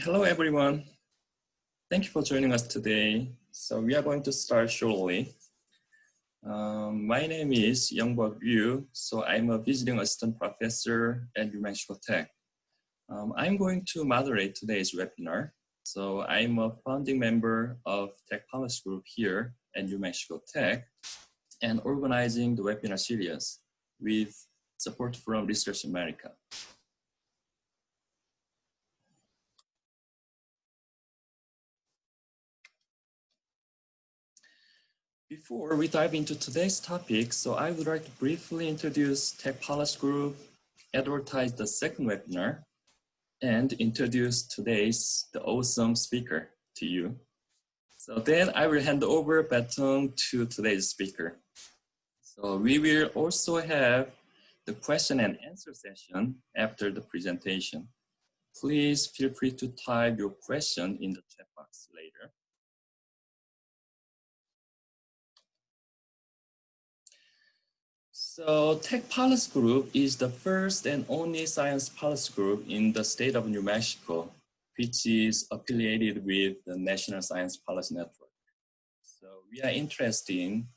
Hello, everyone. Thank you for joining us today. So we are going to start shortly. My name is Youngbok Ryu. So I'm a visiting assistant professor at New Mexico Tech. I'm going to moderate today's webinar. So I'm a founding member of Tech Policy Group here at New Mexico Tech and organizing the webinar series with support from Research America. Before we dive into today's topic, so I would like to briefly introduce Tech Policy Group, advertise the second webinar, and introduce the awesome speaker to you. So then I will hand over baton to today's speaker. So we will also have the question and answer session after the presentation. Please feel free to type your question in the chat box later. So Tech Policy Group is the first and only science policy group in the state of New Mexico, which is affiliated with the National Science Policy Network. So we are interested in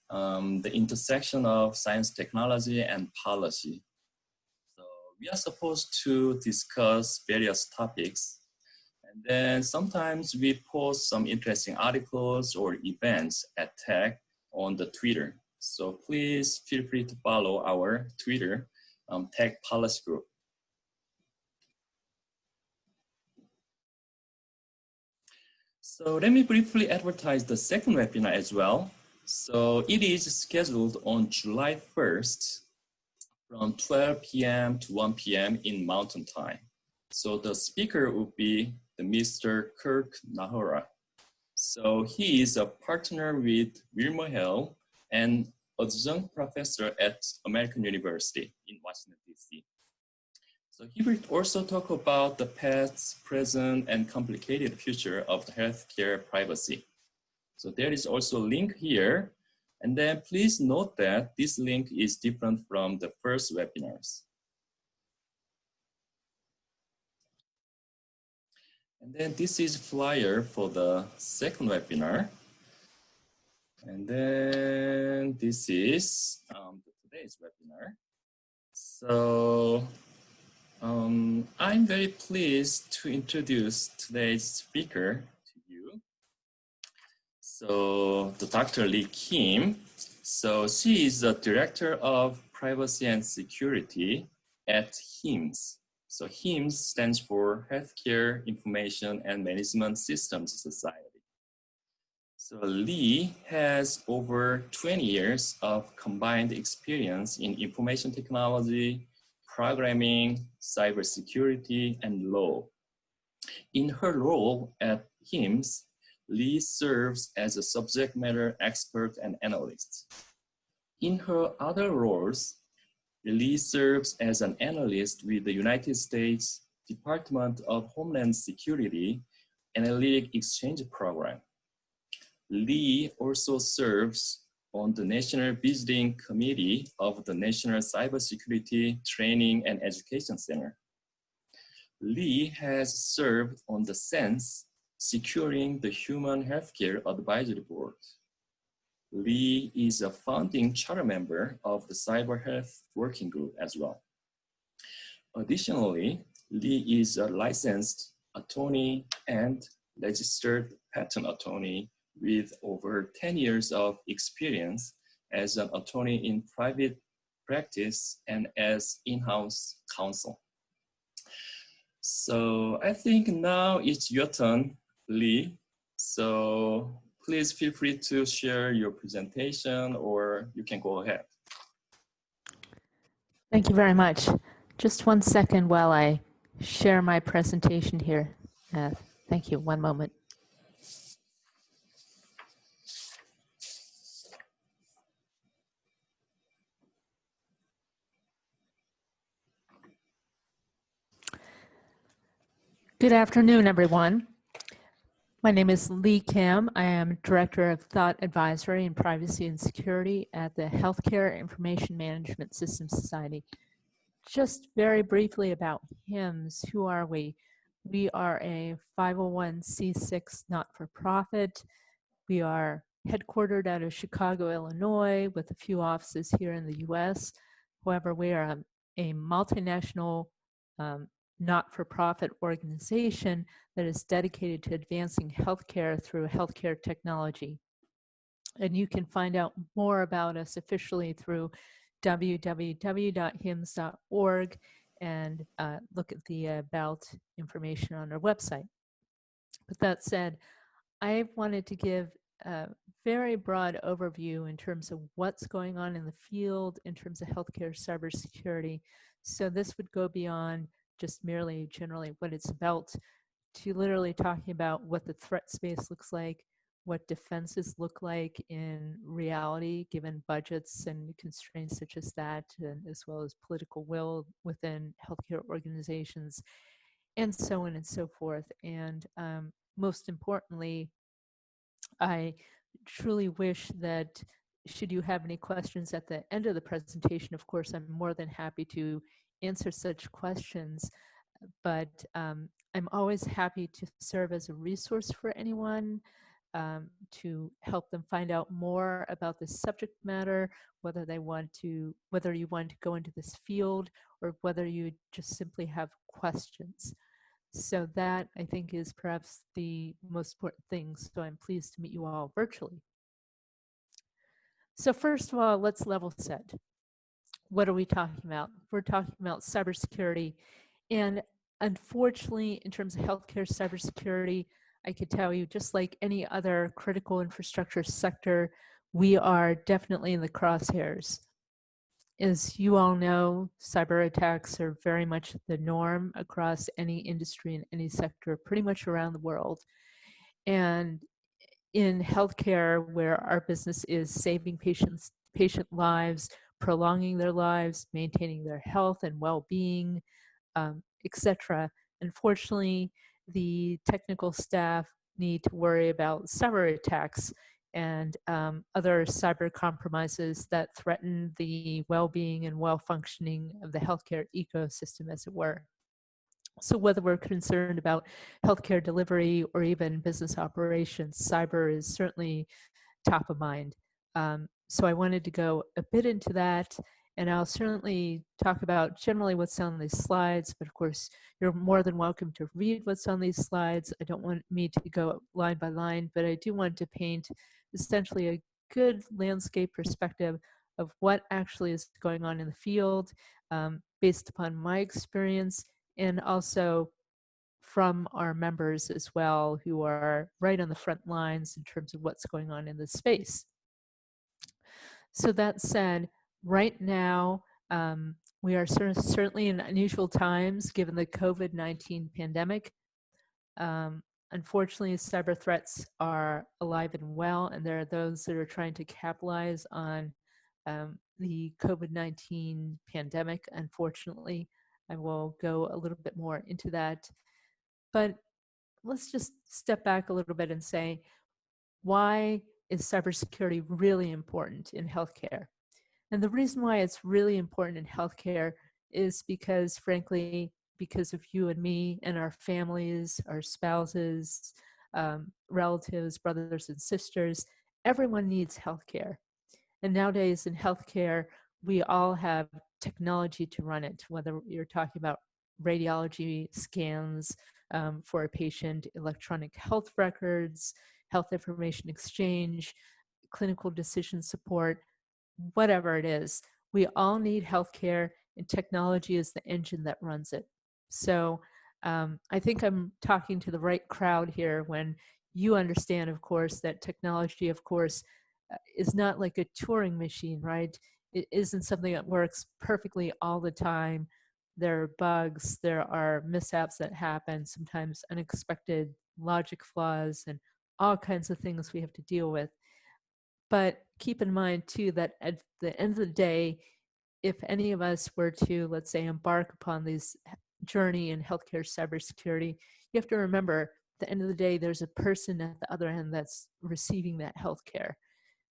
the intersection of science, technology, and policy. So we are supposed to discuss various topics. And then sometimes we post some interesting articles or events at Tech on the Twitter. So please feel free to follow our Twitter, Tech Policy Group. So let me briefly advertise the second webinar as well. So it is scheduled on July 1st from 12 p.m. to 1 p.m. in Mountain Time. So the speaker will be the Mr. Kirk Nahora. So he is a partner with Wilmer Hill and adjunct professor at American University in Washington, D.C. So he will also talk about the past, present, and complicated future of the healthcare privacy. So there is also a link here. And then please note that this link is different from the first webinars. And then this is flyer for the second webinar. And then this is today's webinar. So I'm very pleased to introduce today's speaker to you. So the Dr. Lee.Kim. So she is the Director of Privacy and Security at HIMSS. So HIMSS stands for Healthcare Information and Management Systems Society. So Lee has over 20 years of combined experience in information technology, programming, cybersecurity, and law. In her role at HIMSS, Lee serves as a subject matter expert and analyst. In her other roles, Lee serves as an analyst with the United States Department of Homeland Security Analytic Exchange Program. Lee also serves on the National Visiting Committee of the National Cybersecurity Training and Education Center. Lee has served on the SENS Securing the Human Healthcare Advisory Board. Lee is a founding charter member of the Cyber Health Working Group as well. Additionally, Lee is a licensed attorney and registered patent attorney with over 10 years of experience as an attorney in private practice and as in-house counsel. So I think now it's your turn, Lee. So please feel free to share your presentation or you can go ahead. Thank you very much. Just 1 second while I share my presentation here. Thank you, 1 moment. Good afternoon, everyone. My name is Lee.Kim. I am Director of Thought Advisory in Privacy and Security at the Healthcare Information Management Systems Society. Just very briefly about HIMSS, who are we? We are a 501c6 not-for-profit. We are headquartered out of Chicago, Illinois, with a few offices here in the US. However, we are a multinational not-for-profit organization that is dedicated to advancing healthcare through healthcare technology. And you can find out more about us officially through www.himss.org and look at the about information on our website. With that said, I wanted to give a very broad overview in terms of what's going on in the field in terms of healthcare cybersecurity. So this would go beyond just merely generally what it's about to literally talking about what the threat space looks like, what defenses look like in reality, given budgets and constraints such as that, and as well as political will within healthcare organizations, and so on and so forth. And most importantly, I truly wish that should you have any questions at the end of the presentation, of course, I'm more than happy to answer such questions, but I'm always happy to serve as a resource for anyone to help them find out more about this subject matter, whether you want to go into this field or whether you just simply have questions. So that, I think, is perhaps the most important thing. So I'm pleased to meet you all virtually. So first of all, let's level set. What are we talking about? We're talking about cybersecurity. And unfortunately, in terms of healthcare cybersecurity, I could tell you, just like any other critical infrastructure sector, we are definitely in the crosshairs. As you all know, cyber attacks are very much the norm across any industry and any sector, pretty much around the world. And in healthcare, where our business is saving patient lives, prolonging their lives, maintaining their health and well-being, etc. Unfortunately, the technical staff need to worry about cyber attacks and other cyber compromises that threaten the well-being and well-functioning of the healthcare ecosystem, as it were. So whether we're concerned about healthcare delivery or even business operations, cyber is certainly top of mind. So I wanted to go a bit into that, and I'll certainly talk about generally what's on these slides, but of course, you're more than welcome to read what's on these slides. I don't want me to go line by line, but I do want to paint essentially a good landscape perspective of what actually is going on in the field based upon my experience, and also from our members as well, who are right on the front lines in terms of what's going on in this space. So that said, right now, we are certainly in unusual times given the COVID-19 pandemic. Unfortunately, cyber threats are alive and well, and there are those that are trying to capitalize on the COVID-19 pandemic. Unfortunately, I will go a little bit more into that. But let's just step back a little bit and say, why is cybersecurity really important in healthcare? And the reason why it's really important in healthcare is because, frankly, because of you and me and our families, our spouses, relatives, brothers and sisters, everyone needs healthcare. And nowadays in healthcare, we all have technology to run it, whether you're talking about radiology scans for a patient, electronic health records, health information exchange, clinical decision support, whatever it is. We all need healthcare, and technology is the engine that runs it. So I think I'm talking to the right crowd here when you understand, of course, that technology, of course, is not like a Turing machine, right? It isn't something that works perfectly all the time. There are bugs, there are mishaps that happen, sometimes unexpected logic flaws, and all kinds of things we have to deal with. But keep in mind, too, that at the end of the day, if any of us were to, let's say, embark upon this journey in healthcare cybersecurity, you have to remember, at the end of the day, there's a person at the other end that's receiving that healthcare.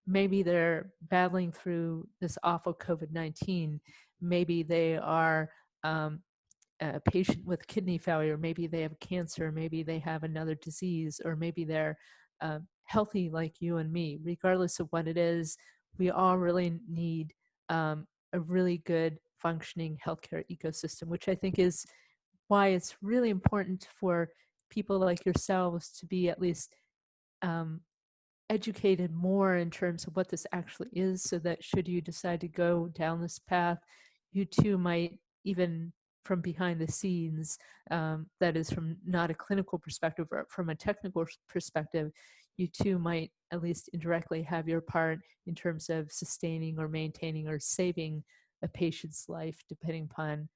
Maybe they're battling through this awful COVID-19. Maybe they are a patient with kidney failure, maybe they have cancer, maybe they have another disease, or maybe they're healthy like you and me. Regardless of what it is, we all really need a really good functioning healthcare ecosystem, which I think is why it's really important for people like yourselves to be at least educated more in terms of what this actually is, so that should you decide to go down this path, you too might, even from behind the scenes, that is from not a clinical perspective, but from a technical perspective, you too might at least indirectly have your part in terms of sustaining or maintaining or saving a patient's life, depending upon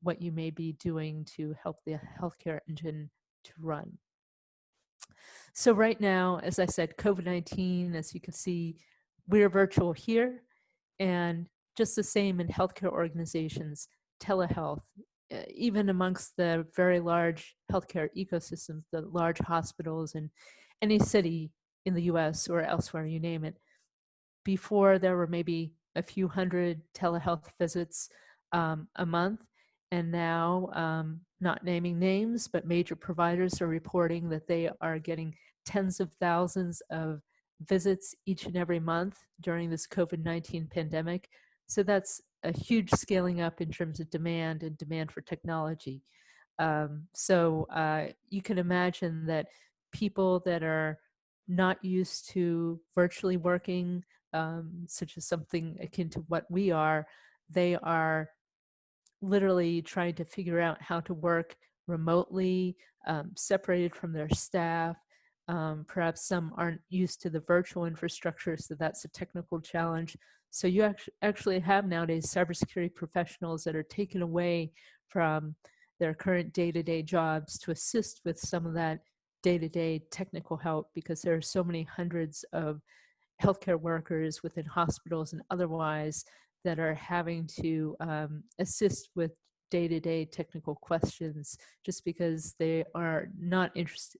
what you may be doing to help the healthcare engine to run. So right now, as I said, COVID-19, as you can see, we're virtual here, and just the same in healthcare organizations, telehealth, even amongst the very large healthcare ecosystems, the large hospitals in any city in the US or elsewhere, you name it. Before, there were maybe a few hundred telehealth visits a month. And now, not naming names, but major providers are reporting that they are getting tens of thousands of visits each and every month during this COVID-19 pandemic. So that's a huge scaling up in terms of demand and demand for technology. You can imagine that people that are not used to virtually working, such as something akin to what we are, they are literally trying to figure out how to work remotely, separated from their staff. Perhaps some aren't used to the virtual infrastructure, so that's a technical challenge. So you actually have nowadays cybersecurity professionals that are taken away from their current day-to-day jobs to assist with some of that day-to-day technical help, because there are so many hundreds of healthcare workers within hospitals and otherwise that are having to assist with day-to-day technical questions, just because they are not interested,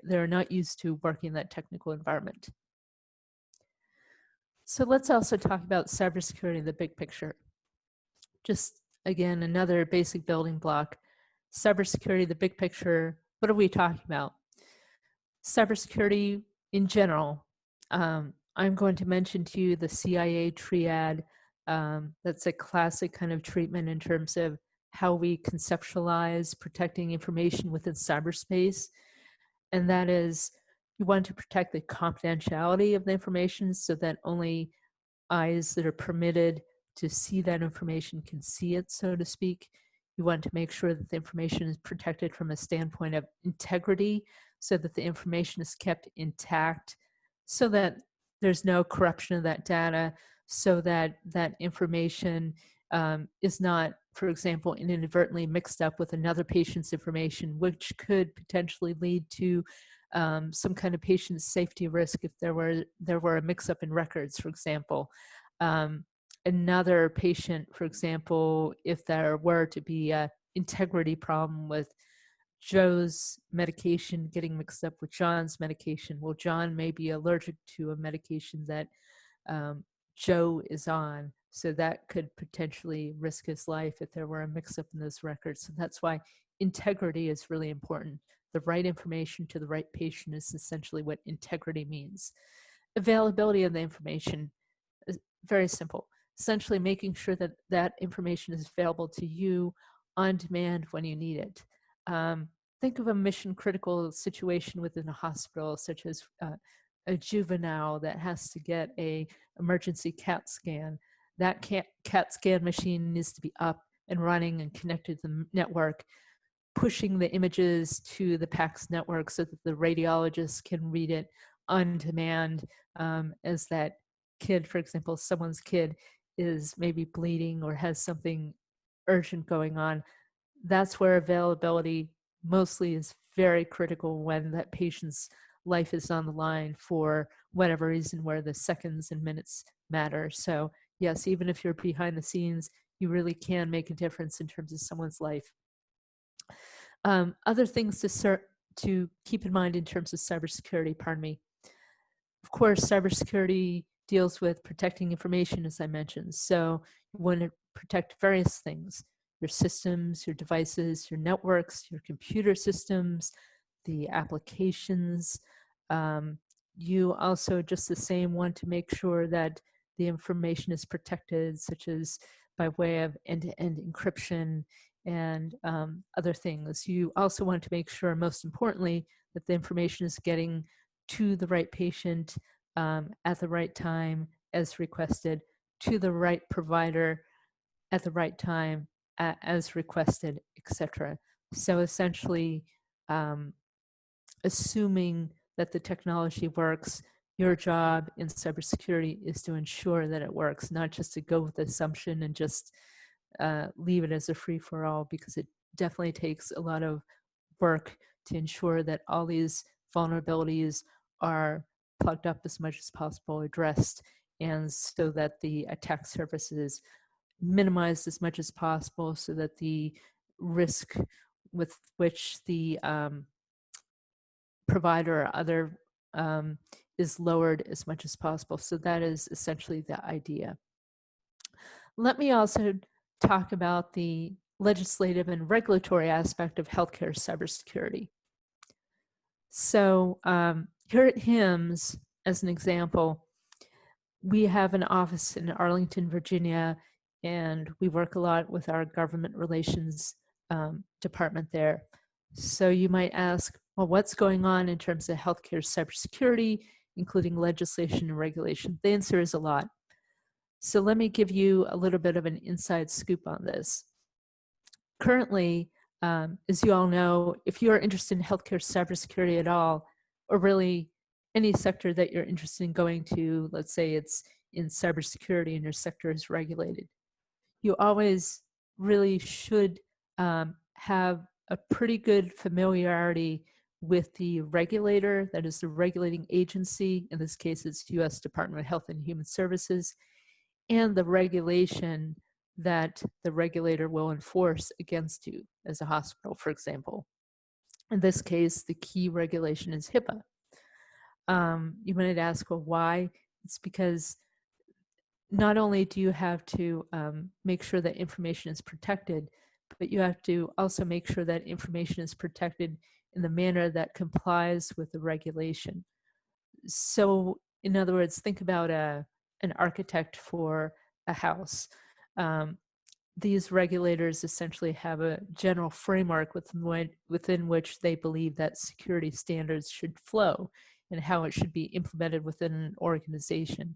they're not used to working in that technical environment. So let's also talk about cybersecurity in the big picture. Just again, another basic building block. Cybersecurity, the big picture, what are we talking about? Cybersecurity in general. I'm going to mention to you the CIA triad. That's a classic kind of treatment in terms of how we conceptualize protecting information within cyberspace. And that is, you want to protect the confidentiality of the information so that only eyes that are permitted to see that information can see it, so to speak. You want to make sure that the information is protected from a standpoint of integrity, so that the information is kept intact, so that there's no corruption of that data, so that that information is not, for example, inadvertently mixed up with another patient's information, which could potentially lead to some kind of patient safety risk if there were a mix-up in records, for example. Another patient, for example, if there were to be an integrity problem with Joe's medication getting mixed up with John's medication. Well, John may be allergic to a medication that Joe is on, so that could potentially risk his life if there were a mix-up in those records. So that's why integrity is really important. The right information to the right patient is essentially what integrity means. Availability of the information is very simple. Essentially making sure that that information is available to you on demand when you need it. Think of a mission critical situation within a hospital, such as a juvenile that has to get a emergency CAT scan. That CAT scan machine needs to be up and running and connected to the network, pushing the images to the PACS network so that the radiologist can read it on demand as that kid, for example, someone's kid is maybe bleeding or has something urgent going on. That's where availability mostly is very critical, when that patient's life is on the line for whatever reason, where the seconds and minutes matter. So yes, even if you're behind the scenes, you really can make a difference in terms of someone's life. Other things to keep in mind in terms of cybersecurity, pardon me. Of course, cybersecurity deals with protecting information, as I mentioned. So you want to protect various things. your systems, your devices, your networks, your computer systems, the applications. You also just the same want to make sure that the information is protected, such as by way of end-to-end encryption and other things. You also want to make sure, most importantly, that the information is getting to the right patient at the right time as requested, to the right provider at the right time as requested, etc. So essentially, assuming that the technology works, your job in cybersecurity is to ensure that it works, not just to go with the assumption and just leave it as a free-for-all, because it definitely takes a lot of work to ensure that all these vulnerabilities are plugged up as much as possible, addressed, and so that the attack surface is minimized as much as possible, so that the risk with which the provider or other is lowered as much as possible. So that is essentially the idea. Let me also talk about the legislative and regulatory aspect of healthcare cybersecurity. So here at HIMSS, as an example, we have an office in Arlington, Virginia, and we work a lot with our government relations department there. So you might ask, well, what's going on in terms of healthcare cybersecurity, including legislation and regulation? The answer is a lot. So let me give you a little bit of an inside scoop on this. Currently, as you all know, if you're interested in healthcare cybersecurity at all, or really any sector that you're interested in going to, let's say it's in cybersecurity and your sector is regulated, you always really should have a pretty good familiarity with the regulator, that is the regulating agency. In this case, it's US Department of Health and Human Services, and the regulation that the regulator will enforce against you as a hospital, for example. In this case, the key regulation is HIPAA. You might ask, well, why? It's because not only do you have to make sure that information is protected, but you have to also make sure that information is protected in the manner that complies with the regulation. So, in other words, think about an architect for a house. These regulators essentially have a general framework within which they believe that security standards should flow and how it should be implemented within an organization.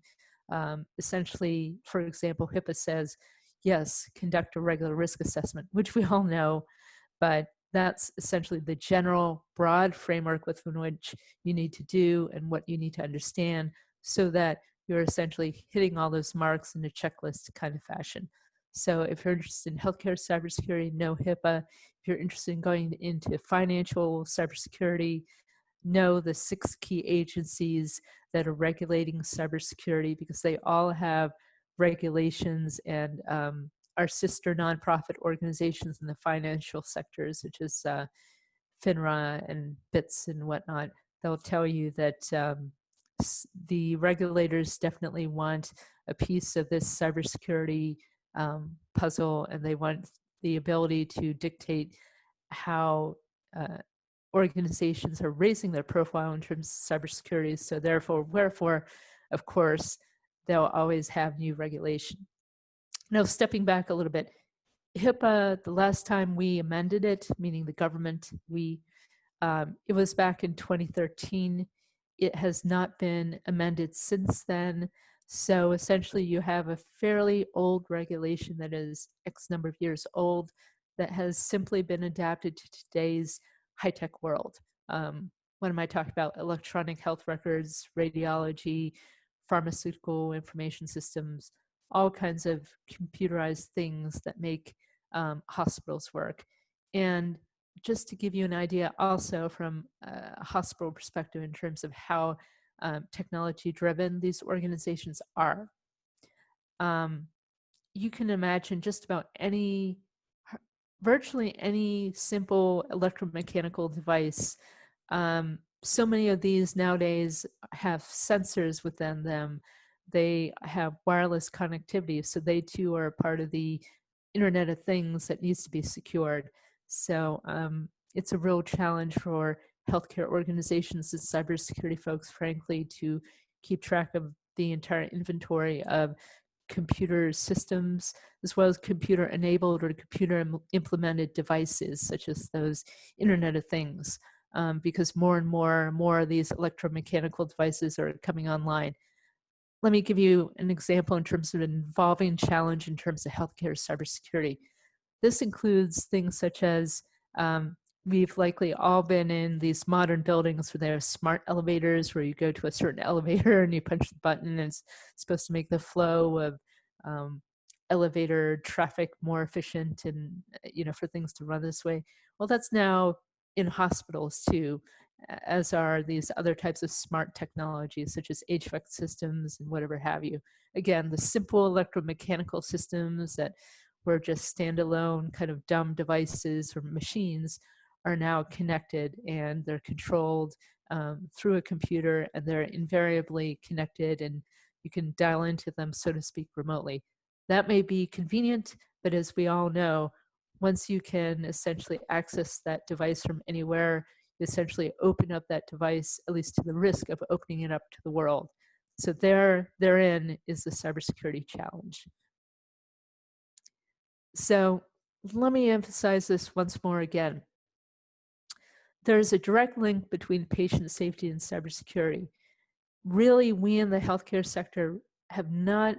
Essentially, for example, HIPAA says, yes, conduct a regular risk assessment, which we all know, but that's essentially the general broad framework within which you need to do and what you need to understand, so that you're essentially hitting all those marks in a checklist kind of fashion. So if you're interested in healthcare cybersecurity, know HIPAA. If you're interested in going into financial cybersecurity, know the 6 key agencies that are regulating cybersecurity, because they all have regulations and are sister nonprofit organizations in the financial sectors, such as FINRA and BITS and whatnot. They'll tell you that the regulators definitely want a piece of this cybersecurity puzzle, and they want the ability to dictate how organizations are raising their profile in terms of cybersecurity. So wherefore, of course, they'll always have new regulation. Now, stepping back a little bit, HIPAA, the last time we amended it, meaning the government, it was back in 2013. It has not been amended since then. So essentially, you have a fairly old regulation that is X number of years old that has simply been adapted to today's high-tech world. What am I talking about? Electronic health records, radiology, pharmaceutical information systems, all kinds of computerized things that make hospitals work. And just to give you an idea also from a hospital perspective in terms of how technology-driven these organizations are, you can imagine just about virtually any simple electromechanical device. So many of these nowadays have sensors within them. They have wireless connectivity, so they too are part of the Internet of Things that needs to be secured. So it's a real challenge for healthcare organizations and cybersecurity folks, frankly, to keep track of the entire inventory of computer systems, as well as computer enabled or computer implemented devices, such as those Internet of Things, because more and more of these electromechanical devices are coming online. Let me give you an example in terms of an evolving challenge in terms of healthcare cybersecurity. This includes things such as we've likely all been in these modern buildings where they have smart elevators where you go to a certain elevator and you punch the button and it's supposed to make the flow of elevator traffic more efficient and for things to run this way. Well, that's now in hospitals too, as are these other types of smart technologies such as HVAC systems and whatever have you. Again, the simple electromechanical systems that were just standalone kind of dumb devices or machines are now connected, and they're controlled through a computer, and they're invariably connected, and you can dial into them, so to speak, remotely. That may be convenient, but as we all know, once you can essentially access that device from anywhere, you essentially open up that device, at least to the risk of opening it up to the world. So therein is the cybersecurity challenge. So let me emphasize this once more again. There's a direct link between patient safety and cybersecurity. Really, we in the healthcare sector have not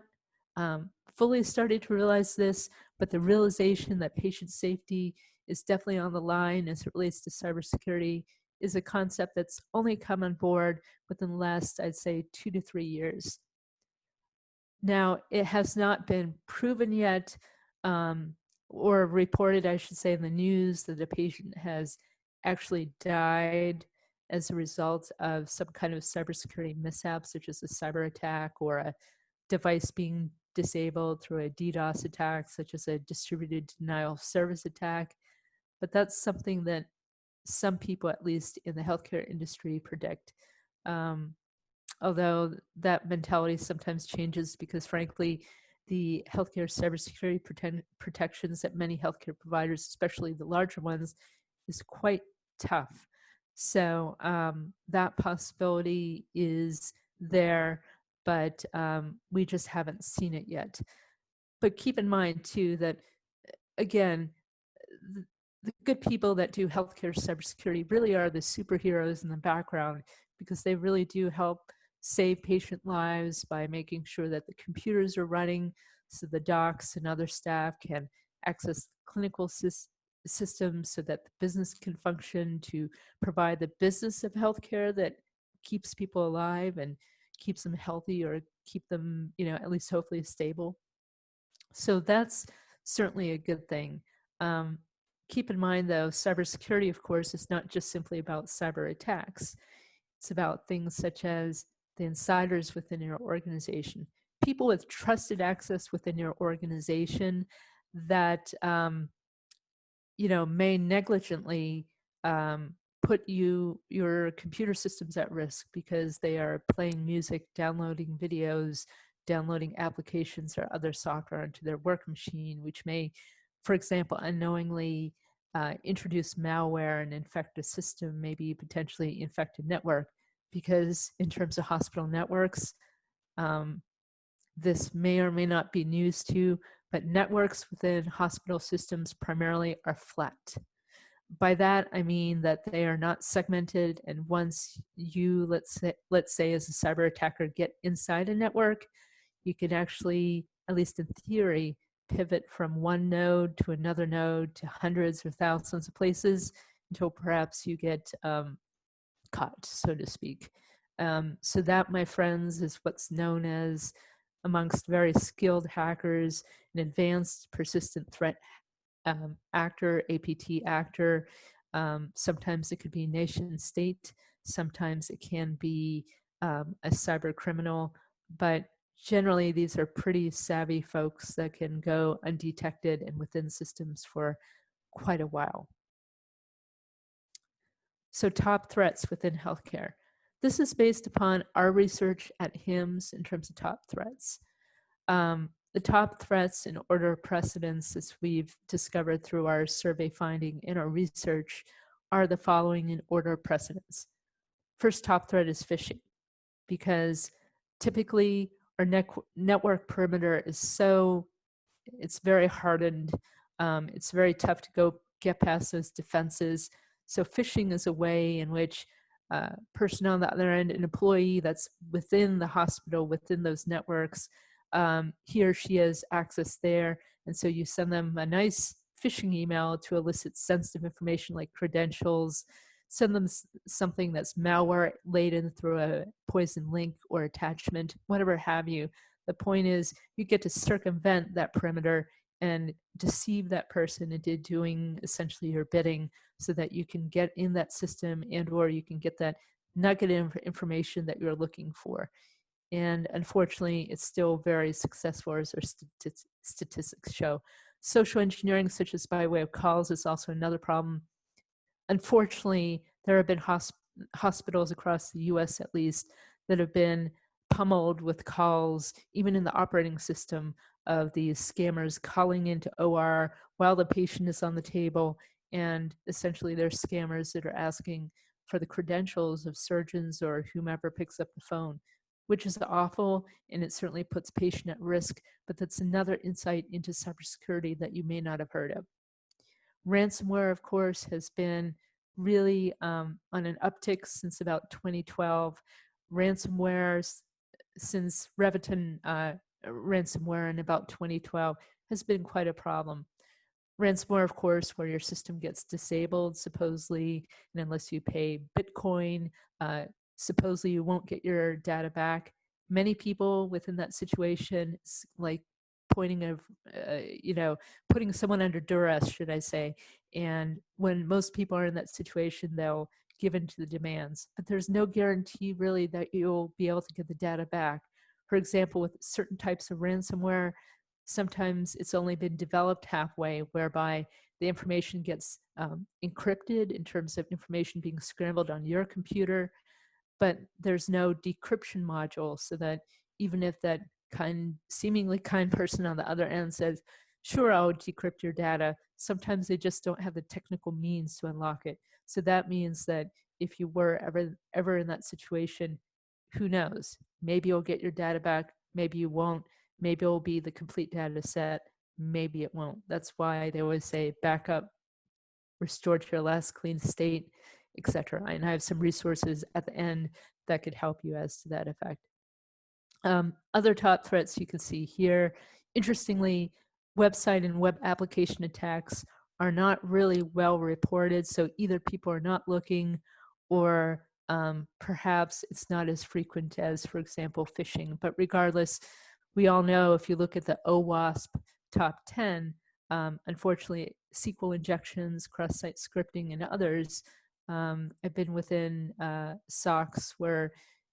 fully started to realize this, but the realization that patient safety is definitely on the line as it relates to cybersecurity is a concept that's only come on board within the last, I'd say, 2 to 3 years. Now, it has not been proven yet, or reported, I should say, in the news that a patient has actually died as a result of some kind of cybersecurity mishap, such as a cyber attack or a device being disabled through a DDoS attack, such as a distributed denial of service attack. But that's something that some people, at least in the healthcare industry, predict. Although that mentality sometimes changes because, frankly, the healthcare cybersecurity protections that many healthcare providers, especially the larger ones, is quite tough. So that possibility is there, but we just haven't seen it yet. But keep in mind, too, that, again, the good people that do healthcare cybersecurity really are the superheroes in the background, because they really do help save patient lives by making sure that the computers are running so the docs and other staff can access clinical systems so that the business can function to provide the business of healthcare that keeps people alive and keeps them healthy, or keep them, at least hopefully stable. So that's certainly a good thing. Keep in mind, though, cybersecurity, of course, is not just simply about cyber attacks. It's about things such as the insiders within your organization, people with trusted access within your organization that may negligently put your computer systems at risk because they are playing music, downloading videos, downloading applications or other software into their work machine, which may, for example, unknowingly introduce malware and infect a system, maybe potentially infect a network. Because in terms of hospital networks, this may or may not be news to you, but networks within hospital systems primarily are flat. By that, I mean that they are not segmented, and once you, let's say as a cyber attacker, get inside a network, you can actually, at least in theory, pivot from one node to another node to hundreds or thousands of places until perhaps you get caught, so to speak. So that, my friends, is what's known as, amongst very skilled hackers, an advanced persistent threat actor, APT actor. Sometimes it could be nation state. Sometimes it can be a cyber criminal. But generally, these are pretty savvy folks that can go undetected and within systems for quite a while. So top threats within healthcare. This is based upon our research at HIMSS in terms of top threats. The top threats in order of precedence, as we've discovered through our survey finding and our research, are the following in order of precedence. First top threat is phishing, because typically our network perimeter is it's very hardened. It's very tough to go get past those defenses. So phishing is a way in which person on the other end, an employee that's within the hospital, within those networks, he or she has access there. And so you send them a nice phishing email to elicit sensitive information like credentials, send them something that's malware laden through a poison link or attachment, whatever have you. The point is you get to circumvent that perimeter and deceive that person into doing essentially your bidding so that you can get in that system and or you can get that nugget of information that you're looking for. And unfortunately, it's still very successful, as our statistics show. Social engineering, such as by way of calls, is also another problem. Unfortunately, there have been hospitals across the US at least that have been pummeled with calls, even in the operating system, of these scammers calling into OR while the patient is on the table. And essentially, they're scammers that are asking for the credentials of surgeons or whomever picks up the phone, which is awful, and it certainly puts patient at risk. But that's another insight into cybersecurity that you may not have heard of. Ransomware, of course, has been really on an uptick since about 2012. Ransomware, since Reviton ransomware in about 2012, has been quite a problem. Ransomware, of course, where your system gets disabled, supposedly, and unless you pay Bitcoin, supposedly you won't get your data back. Many people within that situation, like putting someone under duress, should I say. And when most people are in that situation, they'll give in to the demands. But there's no guarantee really that you'll be able to get the data back. For example, with certain types of ransomware, sometimes it's only been developed halfway, whereby the information gets encrypted in terms of information being scrambled on your computer, but there's no decryption module, so that even if that seemingly kind person on the other end says, sure, I'll decrypt your data, sometimes they just don't have the technical means to unlock it. So that means that if you were ever in that situation, who knows? Maybe you'll get your data back, maybe you won't. Maybe it'll be the complete data set, maybe it won't. That's why they always say backup, restore to your last clean state, etc. And I have some resources at the end that could help you as to that effect. Other top threats you can see here. Interestingly, website and web application attacks are not really well reported. So either people are not looking, or perhaps it's not as frequent as, for example, phishing. But regardless, we all know if you look at the OWASP top 10, unfortunately, SQL injections, cross-site scripting, and others have been within SOCs where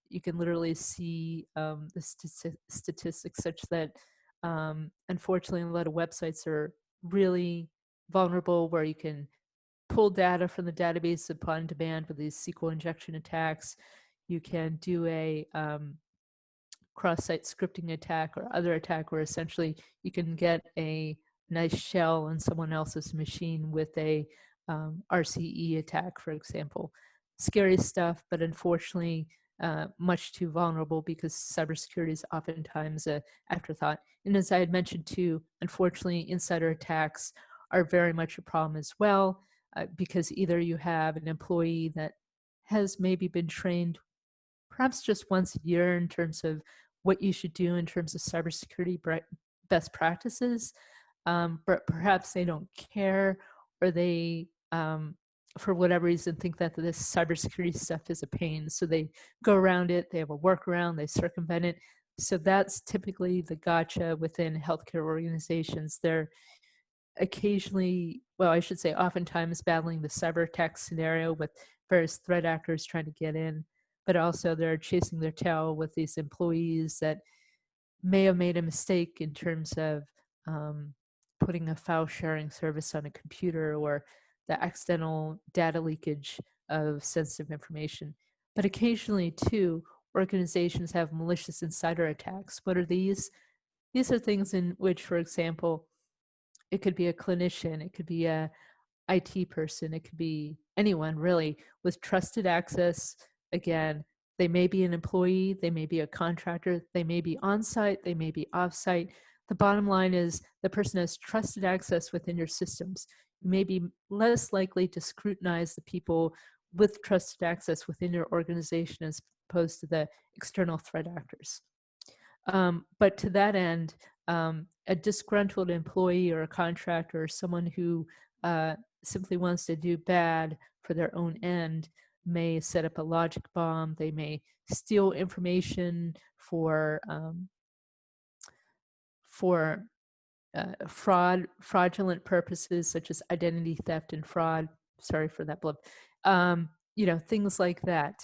you can literally see the statistics such that unfortunately a lot of websites are really vulnerable, where you can pull data from the database upon demand with these SQL injection attacks. You can do a cross-site scripting attack or other attack where essentially you can get a nice shell on someone else's machine with a RCE attack, for example. Scary stuff, but unfortunately much too vulnerable, because cybersecurity is oftentimes an afterthought. And as I had mentioned too, unfortunately, insider attacks are very much a problem as well, because either you have an employee that has maybe been trained perhaps just once a year in terms of what you should do in terms of cybersecurity best practices, but perhaps they don't care, or they, for whatever reason, think that this cybersecurity stuff is a pain. So they go around it, they have a workaround, they circumvent it. So that's typically the gotcha within healthcare organizations. They're occasionally, well, I should say oftentimes, battling the cyber attack scenario with various threat actors trying to get in, but also they're chasing their tail with these employees that may have made a mistake in terms of putting a file sharing service on a computer, or the accidental data leakage of sensitive information. But occasionally, too, organizations have malicious insider attacks. What are these? These are things in which, for example, it could be a clinician, it could be a IT person, it could be anyone really with trusted access. Again, they may be an employee, they may be a contractor, they may be on site, they may be off site. The bottom line is the person has trusted access within your systems. You may be less likely to scrutinize the people with trusted access within your organization as opposed to the external threat actors. But to that end, a disgruntled employee or a contractor or someone who simply wants to do bad for their own end may set up a logic bomb. They may steal information for fraudulent purposes such as identity theft and fraud. Sorry for that blip. Things like that.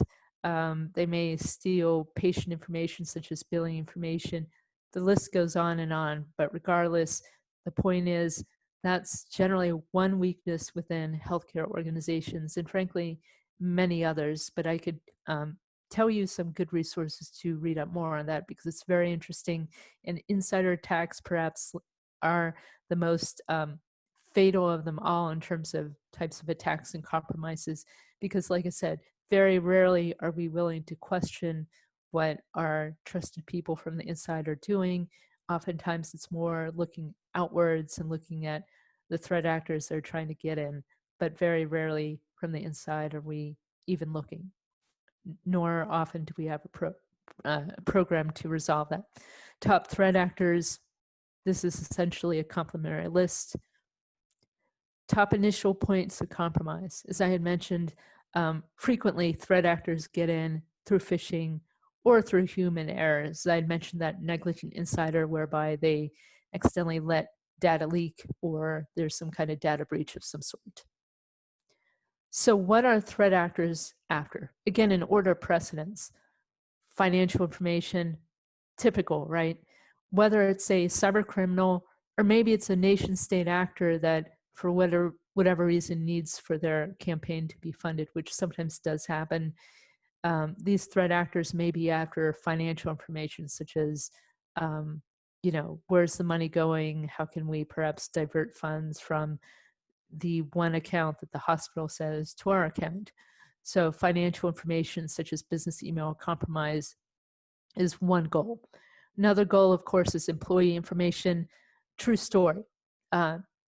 They may steal patient information such as billing information. The list goes on, but regardless, the point is that's generally one weakness within healthcare organizations and frankly, many others, but I could tell you some good resources to read up more on that because it's very interesting, and insider attacks perhaps are the most fatal of them all in terms of types of attacks and compromises, because like I said, very rarely are we willing to question what our trusted people from the inside are doing. Oftentimes it's more looking outwards and looking at the threat actors that are trying to get in, but very rarely from the inside are we even looking, nor often do we have a program to resolve that. Top threat actors, this is essentially a complementary list. Top initial points of compromise. As I had mentioned, frequently threat actors get in through phishing or through human errors. I had mentioned that negligent insider whereby they accidentally let data leak or there's some kind of data breach of some sort. So what are threat actors after? Again, in order of precedence, financial information, typical, right? Whether it's a cyber criminal or maybe it's a nation state actor that for whatever reason needs for their campaign to be funded, which sometimes does happen. These threat actors may be after financial information such as, where's the money going? How can we perhaps divert funds from the one account that the hospital says to our account? So financial information such as business email compromise is one goal. Another goal, of course, is employee information. True story.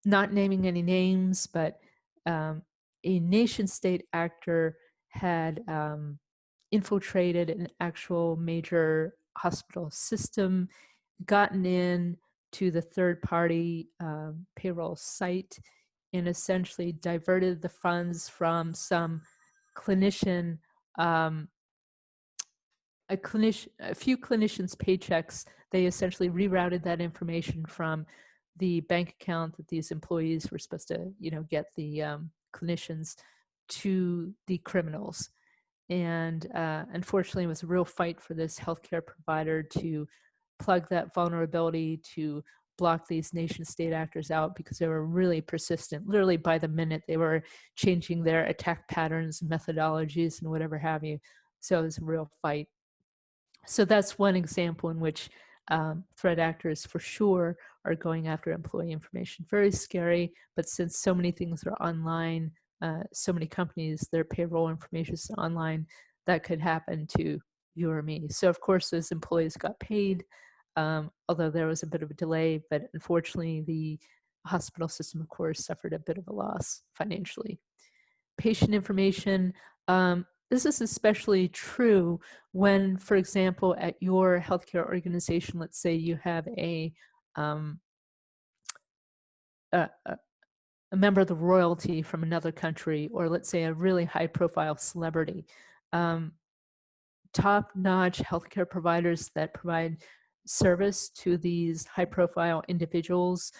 Not naming any names, but a nation state actor had infiltrated an actual major hospital system, gotten in to the third party payroll site, and essentially diverted the funds from some clinician, a few clinicians' paychecks. They essentially rerouted that information from the bank account that these employees were supposed to, get the clinicians to the criminals. And unfortunately, it was a real fight for this healthcare provider to plug that vulnerability, to block these nation state actors out because they were really persistent. Literally by the minute, they were changing their attack patterns, methodologies, and whatever have you. So it was a real fight. So that's one example in which threat actors for sure are going after employee information. Very scary, but since so many things are online, so many companies, their payroll information is online, that could happen to you or me. So of course those employees got paid, although there was a bit of a delay, but unfortunately the hospital system of course suffered a bit of a loss financially. Patient information, this is especially true when, for example, at your healthcare organization, let's say you have a member of the royalty from another country, or let's say a really high-profile celebrity. Top-notch healthcare providers that provide service to these high-profile individuals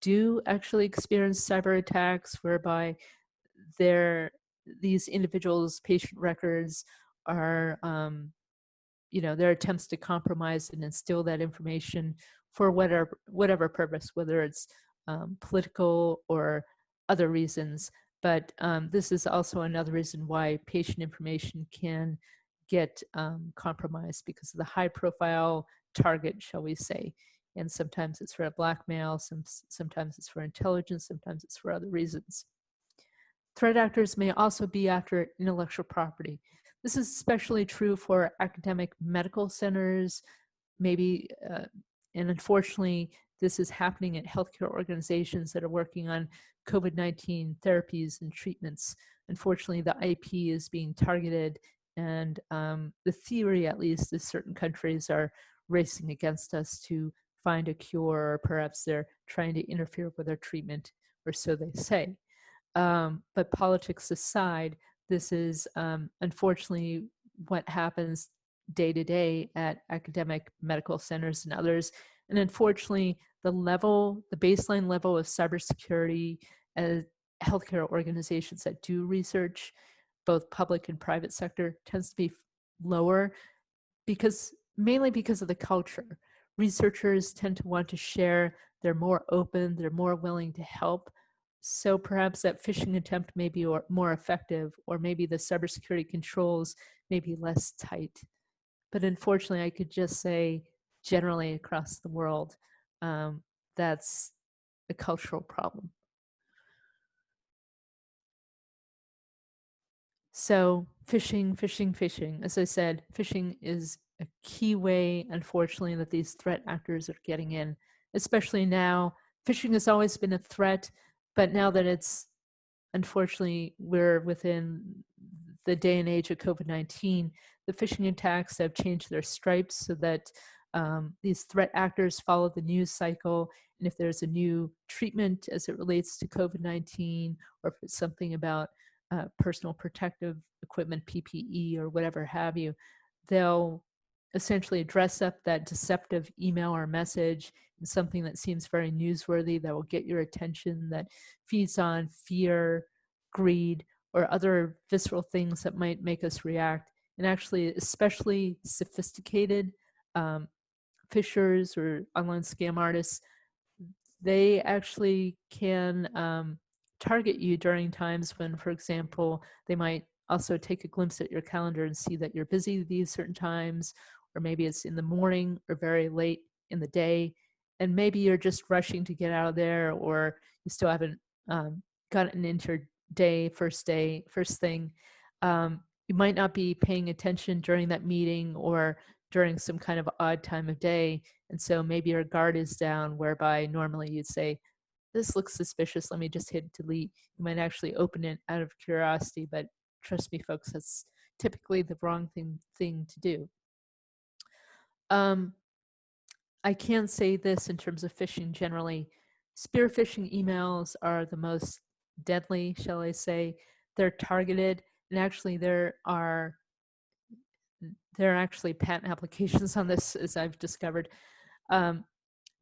do actually experience cyber attacks whereby these individuals' patient records are, their attempts to compromise and instill that information for whatever purpose, whether it's political or other reasons. But this is also another reason why patient information can get compromised because of the high profile target, shall we say. and sometimes it's for blackmail, sometimes it's for intelligence, sometimes it's for other reasons. Threat actors may also be after intellectual property. This is especially true for academic medical centers, maybe, and unfortunately, this is happening at healthcare organizations that are working on COVID-19 therapies and treatments. Unfortunately, the IP is being targeted, and the theory, at least, is certain countries are racing against us to find a cure, or perhaps they're trying to interfere with our treatment, or so they say. But politics aside, this is unfortunately what happens day to day at academic medical centers and others. And unfortunately, the baseline level of cybersecurity at healthcare organizations that do research, both public and private sector, tends to be lower mainly because of the culture. Researchers tend to want to share, they're more open, they're more willing to help. So perhaps that phishing attempt may be more effective, or maybe the cybersecurity controls may be less tight. But unfortunately, I could just say generally across the world, that's a cultural problem. So phishing. As I said, phishing is a key way, unfortunately, that these threat actors are getting in, especially now. Phishing has always been a threat, but now that it's, unfortunately, we're within the day and age of COVID-19, the phishing attacks have changed their stripes so that these threat actors follow the news cycle. And if there's a new treatment as it relates to COVID-19, or if it's something about personal protective equipment, PPE, or whatever have you, they'll essentially dress up that deceptive email or message in something that seems very newsworthy, that will get your attention, that feeds on fear, greed, or other visceral things that might make us react. And actually, especially sophisticated phishers or online scam artists, they actually can target you during times when, for example, they might also take a glimpse at your calendar and see that you're busy these certain times, or maybe it's in the morning or very late in the day, and maybe you're just rushing to get out of there, or you still haven't gotten into your first thing. You might not be paying attention during that meeting or during some kind of odd time of day, and so maybe your guard is down, whereby normally you'd say, this looks suspicious, let me just hit delete. You might actually open it out of curiosity, but trust me, folks, that's typically the wrong thing to do. I can say this in terms of phishing generally. Spear phishing emails are the most deadly, shall I say. They're targeted, and actually there are actually patent applications on this, as I've discovered. There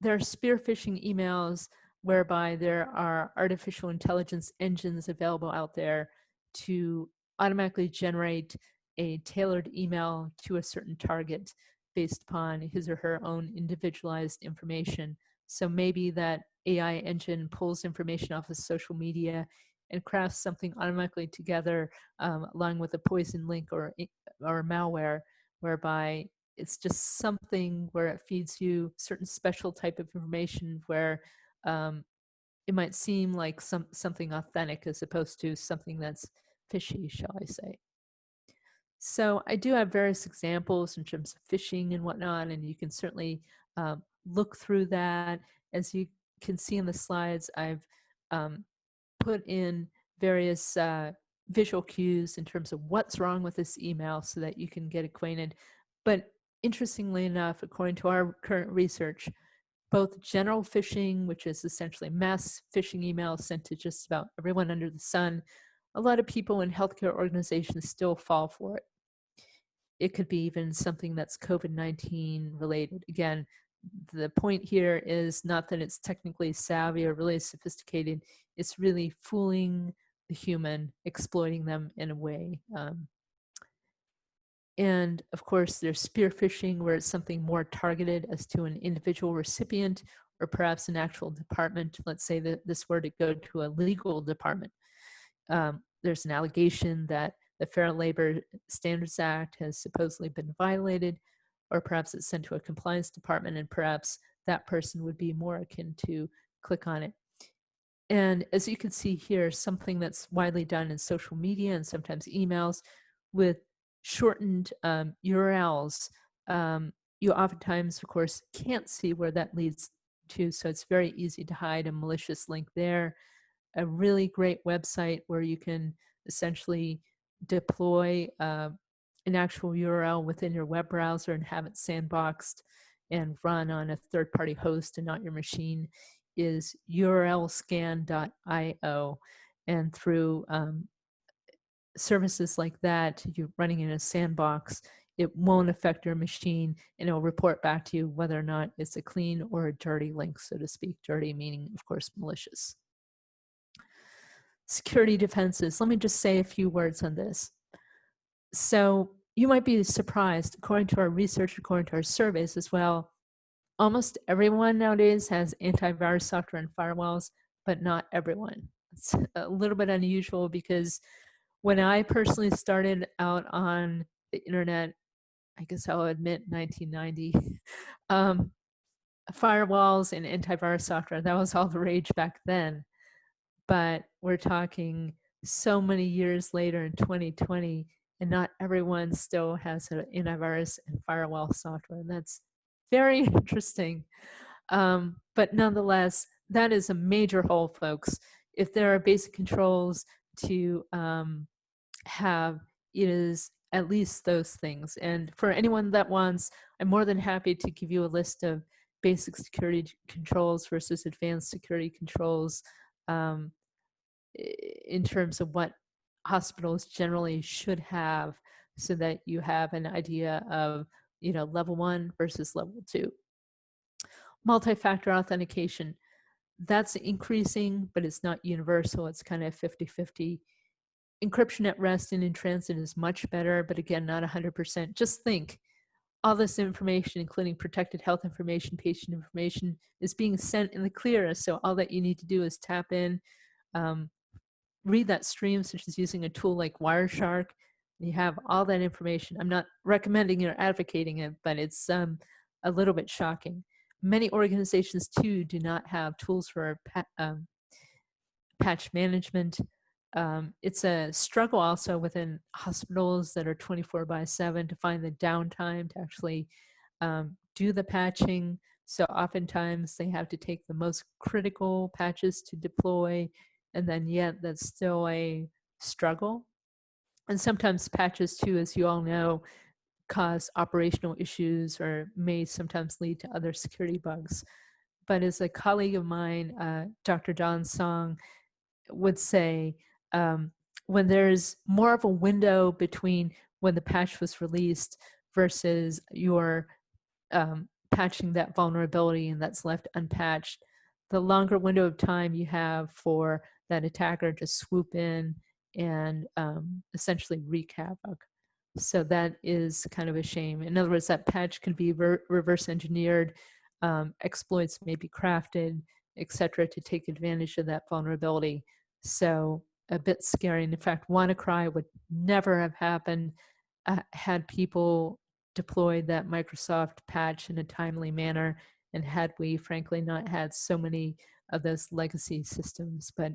are spear phishing emails whereby there are artificial intelligence engines available out there to automatically generate a tailored email to a certain target based upon his or her own individualized information. So maybe that AI engine pulls information off of social media and crafts something automatically together, along with a poison link or malware, whereby it's just something where it feeds you certain special type of information where it might seem like something authentic as opposed to something that's fishy, shall I say. So I do have various examples in terms of phishing and whatnot, and you can certainly look through that. As you can see in the slides, I've put in various visual cues in terms of what's wrong with this email so that you can get acquainted. But interestingly enough, according to our current research, both general phishing, which is essentially mass phishing emails sent to just about everyone under the sun, a lot of people in healthcare organizations still fall for it. It could be even something that's COVID-19 related. Again, the point here is not that it's technically savvy or really sophisticated. It's really fooling the human, exploiting them in a way. And of course, there's spear phishing, where it's something more targeted as to an individual recipient or perhaps an actual department. Let's say that this were to go to a legal department. There's an allegation that the Fair Labor Standards Act has supposedly been violated, or perhaps it's sent to a compliance department, and perhaps that person would be more akin to click on it. And as you can see here, something that's widely done in social media and sometimes emails with shortened URLs, you oftentimes, of course, can't see where that leads to. So it's very easy to hide a malicious link there. A really great website where you can essentially deploy an actual URL within your web browser and have it sandboxed and run on a third-party host and not your machine is urlscan.io. And through services like that, you're running in a sandbox, it won't affect your machine, and it'll report back to you whether or not it's a clean or a dirty link, so to speak. Dirty meaning, of course, malicious. Security defenses. Let me just say a few words on this. So you might be surprised, according to our research, according to our surveys as well, almost everyone nowadays has antivirus software and firewalls, but not everyone. It's a little bit unusual because when I personally started out on the internet, I guess I'll admit 1990, firewalls and antivirus software, that was all the rage back then. But we're talking so many years later in 2020, and not everyone still has an antivirus and firewall software. And that's very interesting. But nonetheless, that is a major hole, folks. If there are basic controls to have, it is at least those things. And for anyone that wants, I'm more than happy to give you a list of basic security controls versus advanced security controls in terms of what hospitals generally should have, so that you have an idea of, you know, level 1 versus level 2. Multi-factor authentication, that's increasing, but it's not universal. It's kind of 50-50. Encryption at rest and in transit is much better, but again, not 100%. Just think, all this information, including protected health information, patient information, is being sent in the clear. So all that you need to do is tap in, read that stream, such as using a tool like Wireshark. You have all that information. I'm not recommending or advocating it, but it's a little bit shocking. Many organizations, too, do not have tools for patch management. It's a struggle also within hospitals that are 24/7 to find the downtime to actually do the patching. So oftentimes they have to take the most critical patches to deploy, and then yet that's still a struggle. And sometimes patches too, as you all know, cause operational issues or may sometimes lead to other security bugs. But as a colleague of mine, Dr. Don Song, would say, when there's more of a window between when the patch was released versus your patching that vulnerability and that's left unpatched, the longer window of time you have for that attacker to swoop in and essentially wreak havoc. So that is kind of a shame. In other words, that patch can be reverse engineered, exploits may be crafted, etc., to take advantage of that vulnerability. So a bit scary. And in fact, WannaCry would never have happened had people deployed that Microsoft patch in a timely manner, and had we frankly not had so many of those legacy systems. But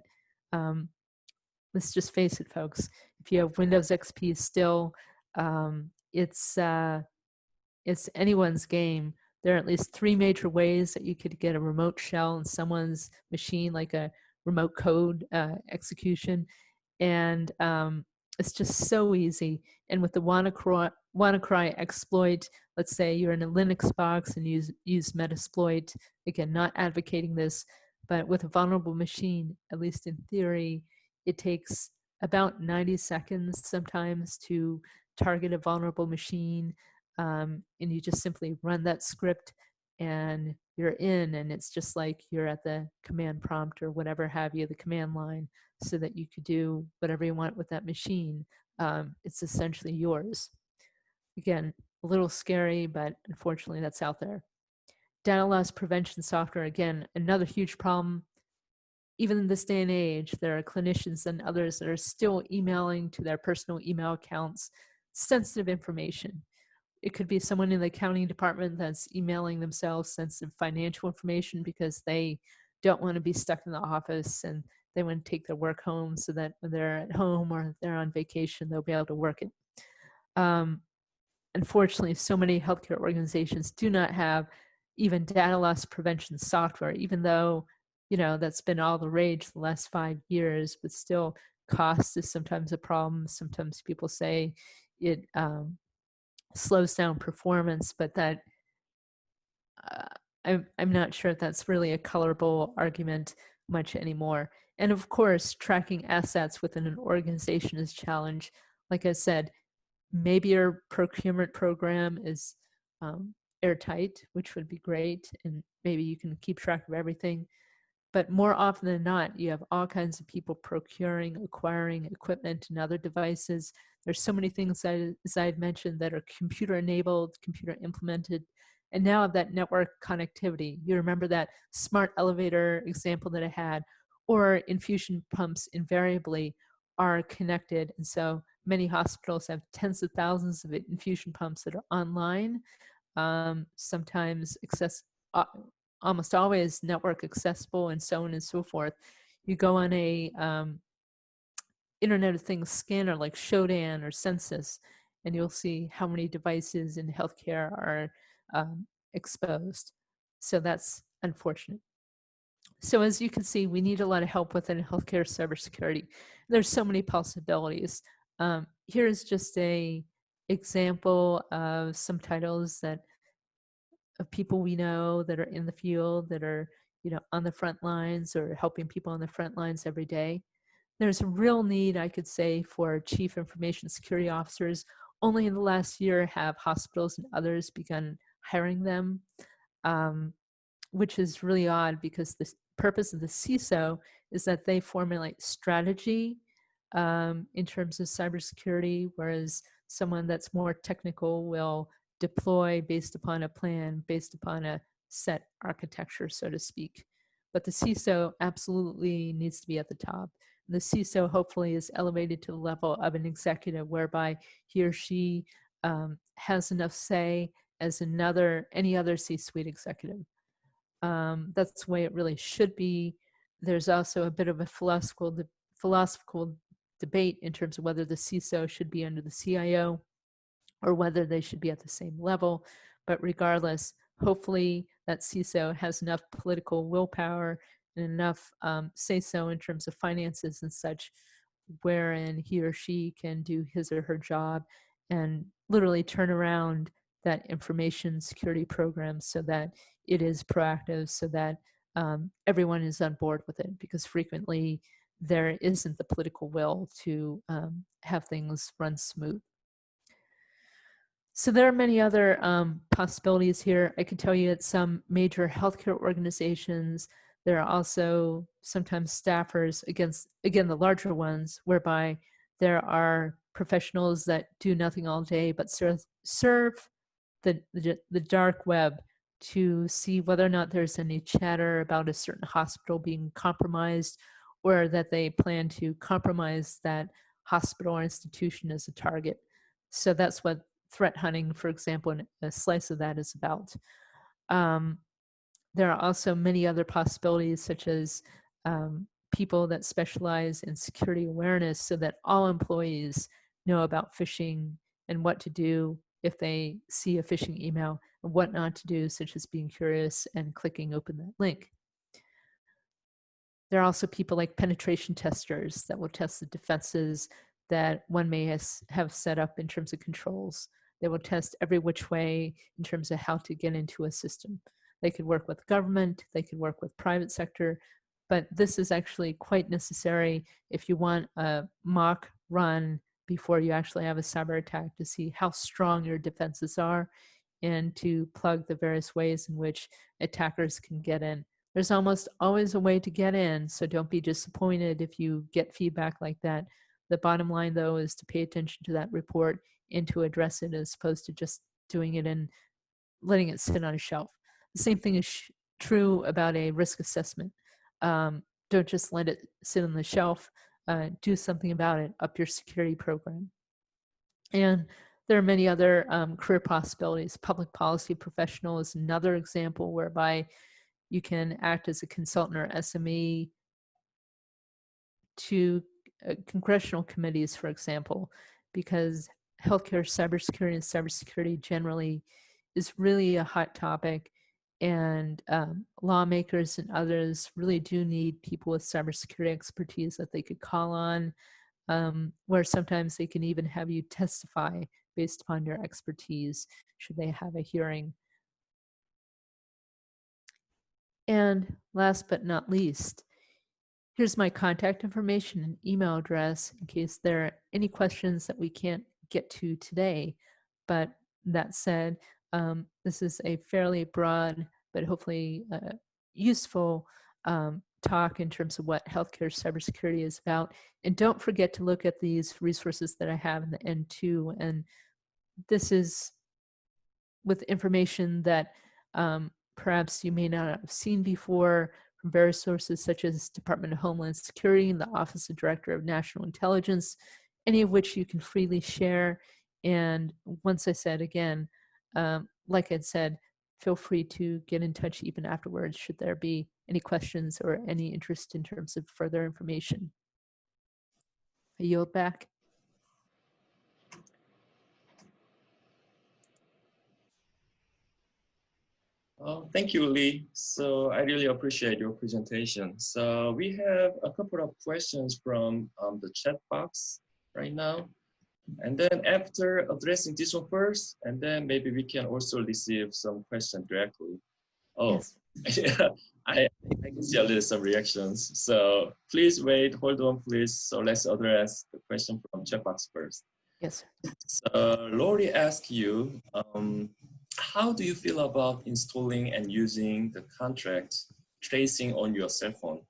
let's just face it, folks, if you have Windows XP still, it's anyone's game. There are at least 3 major ways that you could get a remote shell in someone's machine, like a remote code execution. And it's just so easy. And with the WannaCry exploit, let's say you're in a Linux box and use Metasploit, again, not advocating this, but with a vulnerable machine, at least in theory, it takes about 90 seconds sometimes to target a vulnerable machine. And you just simply run that script and you're in, and it's just like you're at the command prompt or whatever have you, the command line, so that you could do whatever you want with that machine. It's essentially yours. Again, a little scary, but unfortunately that's out there. Data loss prevention software, again, another huge problem. Even in this day and age, there are clinicians and others that are still emailing to their personal email accounts sensitive information. it could be someone in the accounting department that's emailing themselves sensitive financial information because they don't want to be stuck in the office and they want to take their work home so that when they're at home or they're on vacation, they'll be able to work it. Unfortunately, so many healthcare organizations do not have even data loss prevention software, even though, you know, that's been all the rage the last 5 years, but still cost is sometimes a problem. Sometimes people say it slows down performance, but that I'm not sure if that's really a colorable argument much anymore. And of course, tracking assets within an organization is a challenge. Like I said, maybe your procurement program is airtight, which would be great, and maybe you can keep track of everything. But more often than not, you have all kinds of people procuring, acquiring equipment and other devices. There's so many things, as I had mentioned, that are computer enabled, computer implemented, and now that network connectivity. You remember that smart elevator example that I had, or infusion pumps invariably are connected. And so many hospitals have tens of thousands of infusion pumps that are online, sometimes almost always network accessible, and so on and so forth. You go on a Internet of Things scanner like Shodan or Census, and you'll see how many devices in healthcare are exposed. So that's unfortunate. So as you can see, we need a lot of help within healthcare cybersecurity. There's so many possibilities. Here's just a example of some titles that of people we know that are in the field, that are, you know, on the front lines or helping people on the front lines every day. There's a real need, I could say, for chief information security officers. Only in the last year have hospitals and others begun hiring them, which is really odd because the purpose of the CISO is that they formulate strategy in terms of cybersecurity, whereas someone that's more technical will deploy based upon a plan, based upon a set architecture, so to speak. But the CISO absolutely needs to be at the top. The CISO hopefully is elevated to the level of an executive whereby he or she has enough say as any other C-suite executive. That's the way it really should be. There's also a bit of a philosophical debate in terms of whether the CISO should be under the CIO or whether they should be at the same level. But regardless, hopefully that CISO has enough political willpower and enough say-so in terms of finances and such, wherein he or she can do his or her job and literally turn around that information security program so that it is proactive, so that everyone is on board with it, because frequently there isn't the political will to have things run smooth. So there are many other possibilities here. I can tell you at some major healthcare organizations, there are also sometimes staffers, again, the larger ones, whereby there are professionals that do nothing all day but serve the dark web to see whether or not there's any chatter about a certain hospital being compromised, or that they plan to compromise that hospital or institution as a target. So that's what threat hunting, for example, and a slice of that is about. There are also many other possibilities, such as people that specialize in security awareness so that all employees know about phishing and what to do if they see a phishing email, and what not to do, such as being curious and clicking open that link. There are also people like penetration testers that will test the defenses that one may have set up in terms of controls. They will test every which way in terms of how to get into a system. They could work with government, they could work with private sector, but this is actually quite necessary if you want a mock run before you actually have a cyber attack, to see how strong your defenses are and to plug the various ways in which attackers can get in. There's almost always a way to get in, so don't be disappointed if you get feedback like that. The bottom line, though, is to pay attention to that report and to address it, as opposed to just doing it and letting it sit on a shelf. The same thing is true about a risk assessment. Don't just let it sit on the shelf. Do something about it, up your security program. And there are many other career possibilities. Public policy professional is another example whereby you can act as a consultant or SME to congressional committees, for example, because healthcare cybersecurity and cybersecurity generally is really a hot topic, and lawmakers and others really do need people with cybersecurity expertise that they could call on, where sometimes they can even have you testify based upon your expertise should they have a hearing. And last but not least, here's my contact information and email address in case there are any questions that we can't get to today. But that said, this is a fairly broad but hopefully useful talk in terms of what healthcare cybersecurity is about. And don't forget to look at these resources that I have in the end too. And this is with information that perhaps you may not have seen before from various sources such as Department of Homeland Security and the Office of Director of National Intelligence, any of which you can freely share. And once I said again, like I said, feel free to get in touch even afterwards should there be any questions or any interest in terms of further information. I yield back. Thank you, Lee. So I really appreciate your presentation. So we have a couple of questions from the chat box right now. And then after addressing this one first, and then maybe we can also receive some questions directly. Oh, yes. I can see a little some reactions. So please wait, hold on, please. So let's address the question from chat box first. Yes. So Lori asked you, how do you feel about installing and using the contract tracing on your cell phone?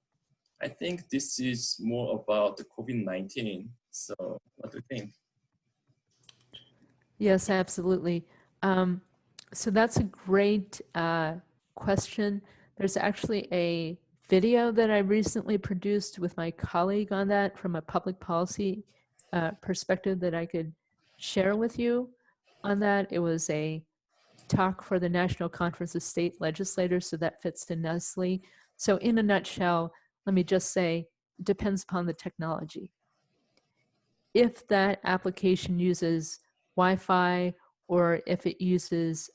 I think this is more about the COVID-19. So what do you think? Yes, absolutely. So that's a great question. There's actually a video that I recently produced with my colleague on that from a public policy perspective that I could share with you on that. It was a talk for the National Conference of State Legislators, so that fits in nicely. So in a nutshell, let me just say, it depends upon the technology. If that application uses Wi-Fi or if it uses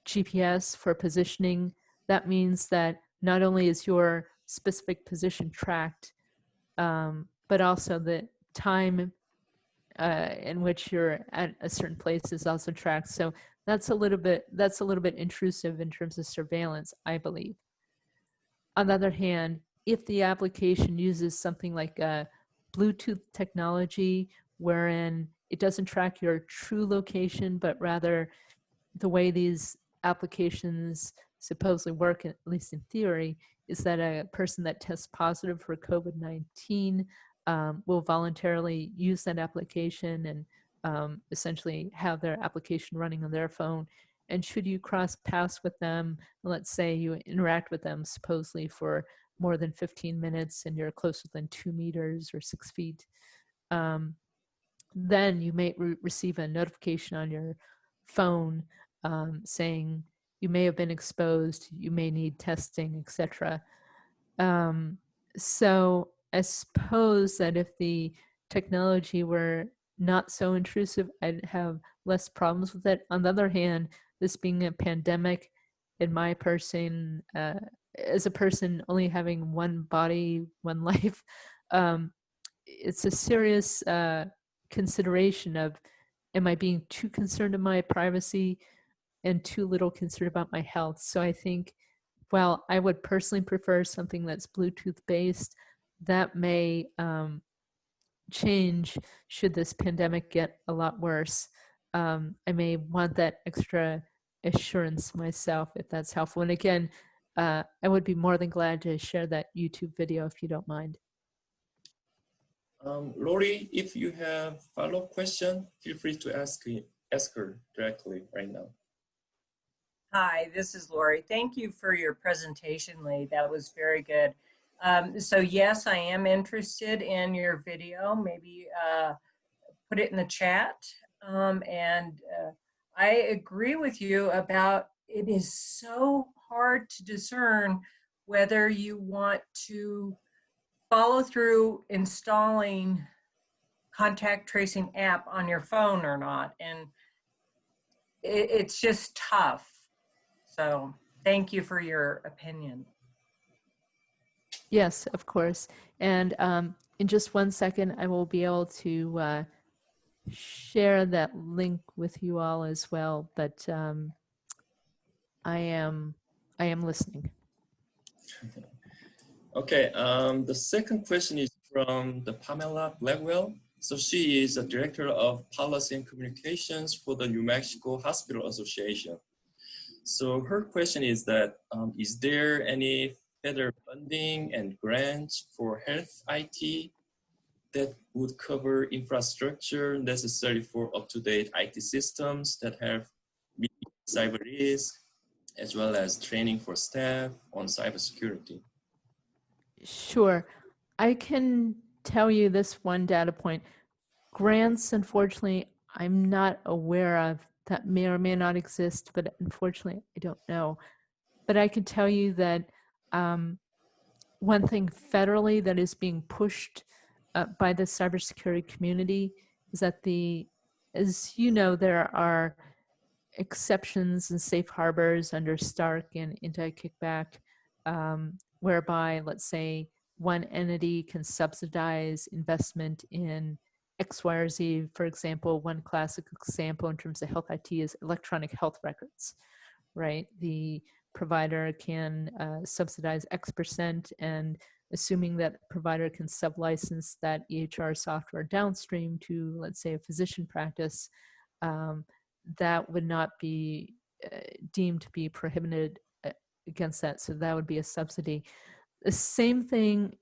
GPS for positioning, that means that not only is your specific position tracked, but also the time in which you're at a certain place is also tracked. So that's a little bit intrusive in terms of surveillance, I believe. On the other hand, if the application uses something like Bluetooth technology, wherein it doesn't track your true location, but rather the way these applications supposedly work, at least in theory, is that a person that tests positive for COVID-19 will voluntarily use that application and essentially have their application running on their phone. And should you cross paths with them, let's say you interact with them supposedly for more than 15 minutes and you're closer than 2 meters or 6 feet, then you may receive a notification on your phone saying you may have been exposed, you may need testing, etc. So I suppose that if the technology were not so intrusive, I'd have less problems with it. On the other hand, this being a pandemic, in my person, as a person only having one body, one life, it's a serious consideration of, am I being too concerned in my privacy and too little concerned about my health? So I think, while I would personally prefer something that's Bluetooth based, that may change should this pandemic get a lot worse. I may want that extra assurance myself, if that's helpful. And again, I would be more than glad to share that YouTube video if you don't mind. Lori, if you have follow-up question, feel free to ask her directly right now. Hi, this is Lori. Thank you for your presentation, Lee. That was very good. So yes, I am interested in your video. Maybe put it in the chat. and I agree with you about it is so hard to discern whether you want to follow through installing contact tracing app on your phone or not. And it's just tough. So thank you for your opinion. Yes, of course. And in just 1 second, I will be able to share that link with you all as well. But I am listening. Okay, the second question is from the Pamela Blackwell. So she is a director of policy and communications for the New Mexico Hospital Association. So her question is that, is there any federal funding and grants for health IT that would cover infrastructure necessary for up-to-date IT systems that have cyber risk, as well as training for staff on cybersecurity? Sure. I can tell you this one data point. Grants, unfortunately, I'm not aware of, that may or may not exist, but unfortunately, I don't know. But I can tell you that one thing federally that is being pushed by the cybersecurity community is that as you know, there are exceptions and safe harbors under Stark and anti-kickback, whereby, let's say, one entity can subsidize investment in X, Y, or Z. For example, one classic example in terms of health IT is electronic health records, right? The provider can subsidize X%, and assuming that the provider can sublicense that EHR software downstream to, let's say, a physician practice, that would not be deemed to be prohibited against that. So that would be a subsidy. The same thing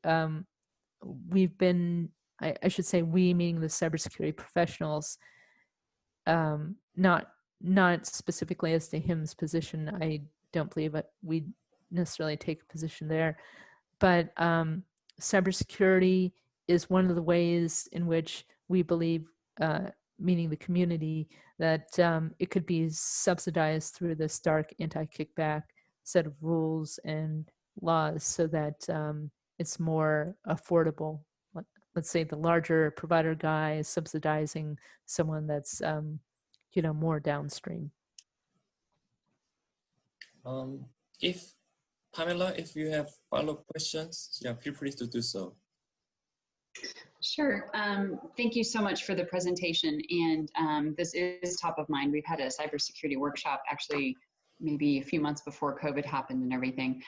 we've been, I should say we, meaning the cybersecurity professionals, not specifically as to HIMSS position. I don't believe that we necessarily take a position there, but cybersecurity is one of the ways in which we believe, meaning the community, that it could be subsidized through the Stark anti-kickback set of rules and laws so that it's more affordable. Let's say the larger provider guy is subsidizing someone that's more downstream. If Pamela, if you have follow-up questions, yeah, feel free to do so. Sure. Thank you so much for the presentation. And this is top of mind. We've had a cybersecurity workshop actually maybe a few months before COVID happened and everything.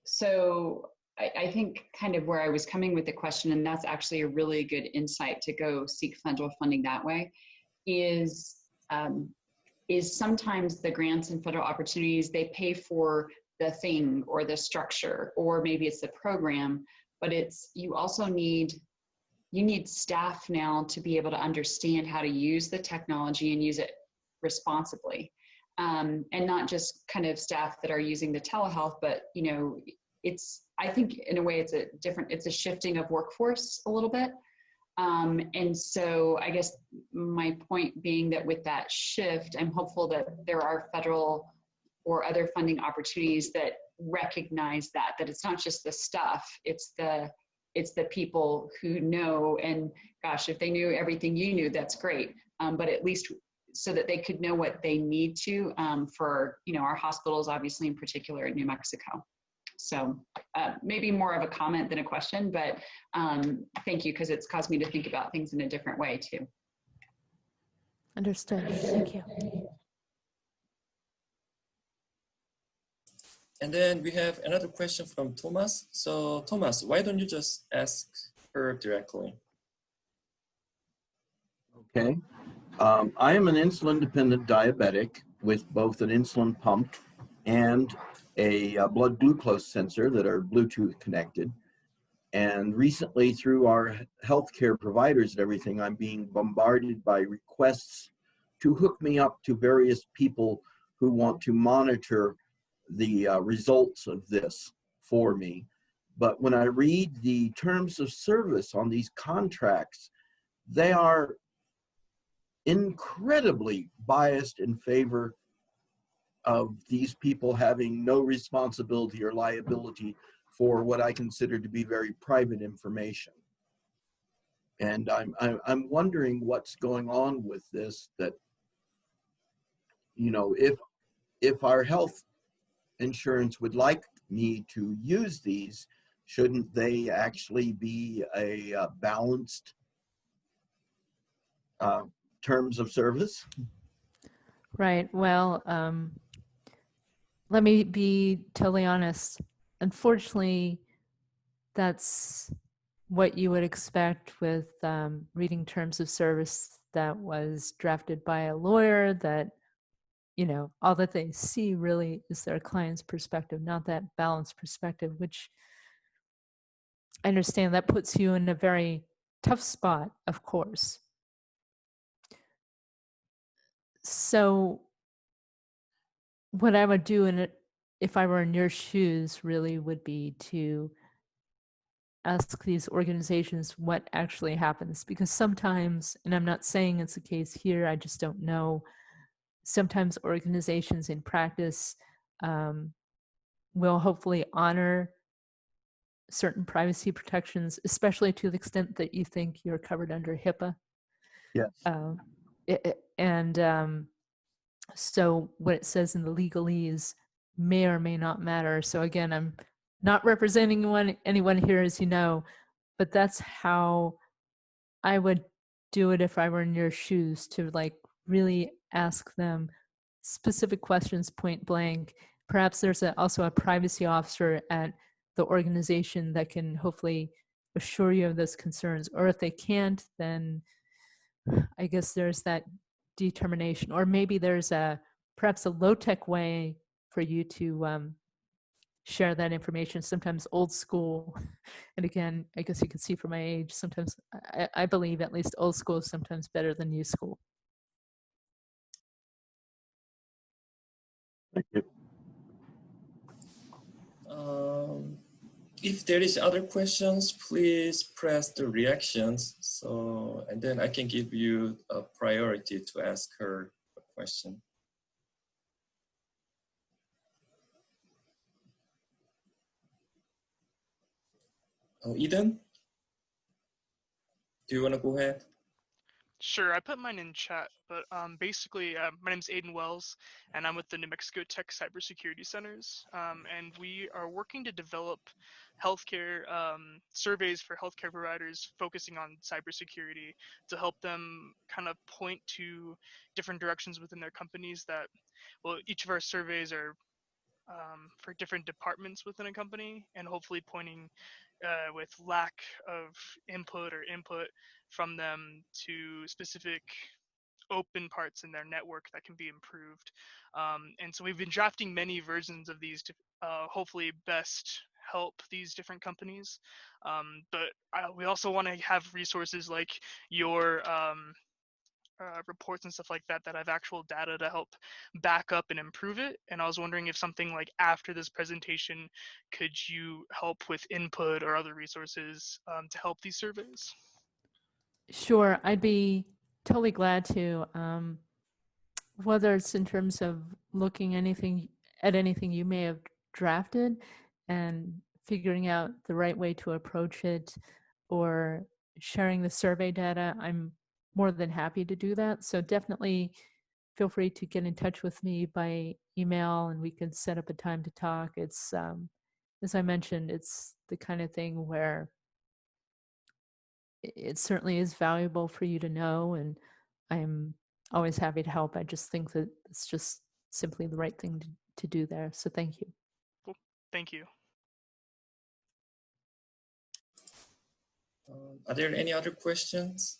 So I think kind of where I was coming with the question, and that's actually a really good insight to go seek federal funding that way, is sometimes the grants and federal opportunities, they pay for the thing or the structure, or maybe it's the program, but you also need staff now to be able to understand how to use the technology and use it responsibly. And not just kind of staff that are using the telehealth, but I think in a way it's a shifting of workforce a little bit. And so I guess my point being that with that shift, I'm hopeful that there are federal or other funding opportunities that recognize that it's not just the stuff, it's the people who know, and gosh, if they knew everything you knew, that's great. But at least so that they could know what they need to for, our hospitals, obviously in particular in New Mexico. So maybe more of a comment than a question, but thank you, because it's caused me to think about things in a different way too. Understood. Thank you. And then we have another question from Thomas. So Thomas, why don't you just ask her directly? Okay. I am an insulin-dependent diabetic with both an insulin pump and a blood glucose sensor that are Bluetooth connected. And recently, through our healthcare providers and everything, I'm being bombarded by requests to hook me up to various people who want to monitor the results of this for me. But when I read the terms of service on these contracts, they are incredibly biased in favor of these people having no responsibility or liability for what I consider to be very private information. And I'm wondering what's going on with this, that, you know, if our health insurance would like me to use these, shouldn't they actually be a balanced terms of service? Right. Well, let me be totally honest. Unfortunately, that's what you would expect with reading terms of service that was drafted by a lawyer, that, you know, all that they see really is their client's perspective, not that balanced perspective, which I understand that puts you in a very tough spot, of course. So what I would do in it, if I were in your shoes, really would be to ask these organizations what actually happens, because sometimes, and I'm not saying it's the case here, I just don't know, sometimes organizations in practice will hopefully honor certain privacy protections, especially to the extent that you think you're covered under HIPAA. Yes. So what it says in the legalese may or may not matter. So again, I'm not representing anyone here, as you know, but that's how I would do it if I were in your shoes, to like really ask them specific questions point blank. Perhaps there's also a privacy officer at the organization that can hopefully assure you of those concerns. Or if they can't, then I guess there's that determination. Or maybe there's perhaps a low-tech way for you to share that information, sometimes old school. And again, I guess you can see from my age, sometimes I believe at least old school is sometimes better than new school. Thank you. If there is other questions, please press the reactions. So, and then I can give you a priority to ask her a question. Oh, Eden? Do you want to go ahead? Sure, I put mine in chat, but basically, my name is Aiden Wells, and I'm with the New Mexico Tech Cybersecurity Centers, and we are working to develop healthcare surveys for healthcare providers focusing on cybersecurity to help them kind of point to different directions within their companies that, well, each of our surveys are for different departments within a company, and hopefully pointing with lack of input from them to specific open parts in their network that can be improved. And so we've been drafting many versions of these to hopefully best help these different companies. But we also want to have resources like your reports and stuff like that that have actual data to help back up and improve it. And I was wondering if something like after this presentation, could you help with input or other resources to help these surveys? Sure, I'd be totally glad to. Whether it's in terms of looking at anything you may have drafted and figuring out the right way to approach it, or sharing the survey data, I'm more than happy to do that. So definitely feel free to get in touch with me by email and we can set up a time to talk. It's, as I mentioned, it's the kind of thing where it certainly is valuable for you to know, and I'm always happy to help. I just think that it's just simply the right thing to do there. So thank you. Cool. Thank you. Are there any other questions?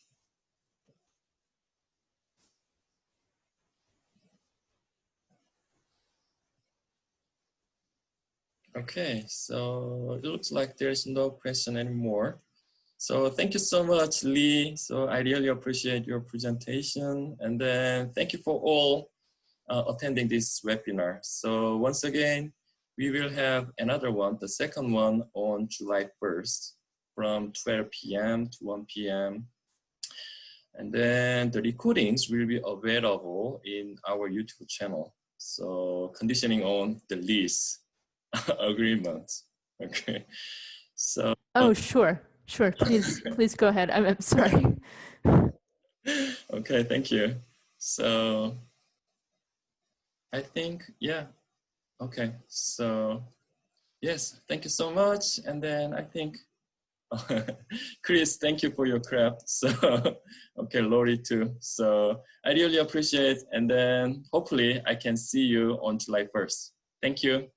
Okay, so it looks like there's no question anymore. So thank you so much, Lee. So I really appreciate your presentation. And then thank you for all attending this webinar. So once again, we will have another one, the second one on July 1st from 12 p.m. to 1 p.m. And then the recordings will be available in our YouTube channel. So conditioning on the lease agreement. Okay. So. Oh, sure. Sure. Please, please go ahead. I'm sorry. Okay, thank you. So I think, yeah. Okay. So yes, thank you so much. And then I think, Chris, thank you for your craft. So, okay, Lori too. So I really appreciate, and then hopefully I can see you on July 1st. Thank you.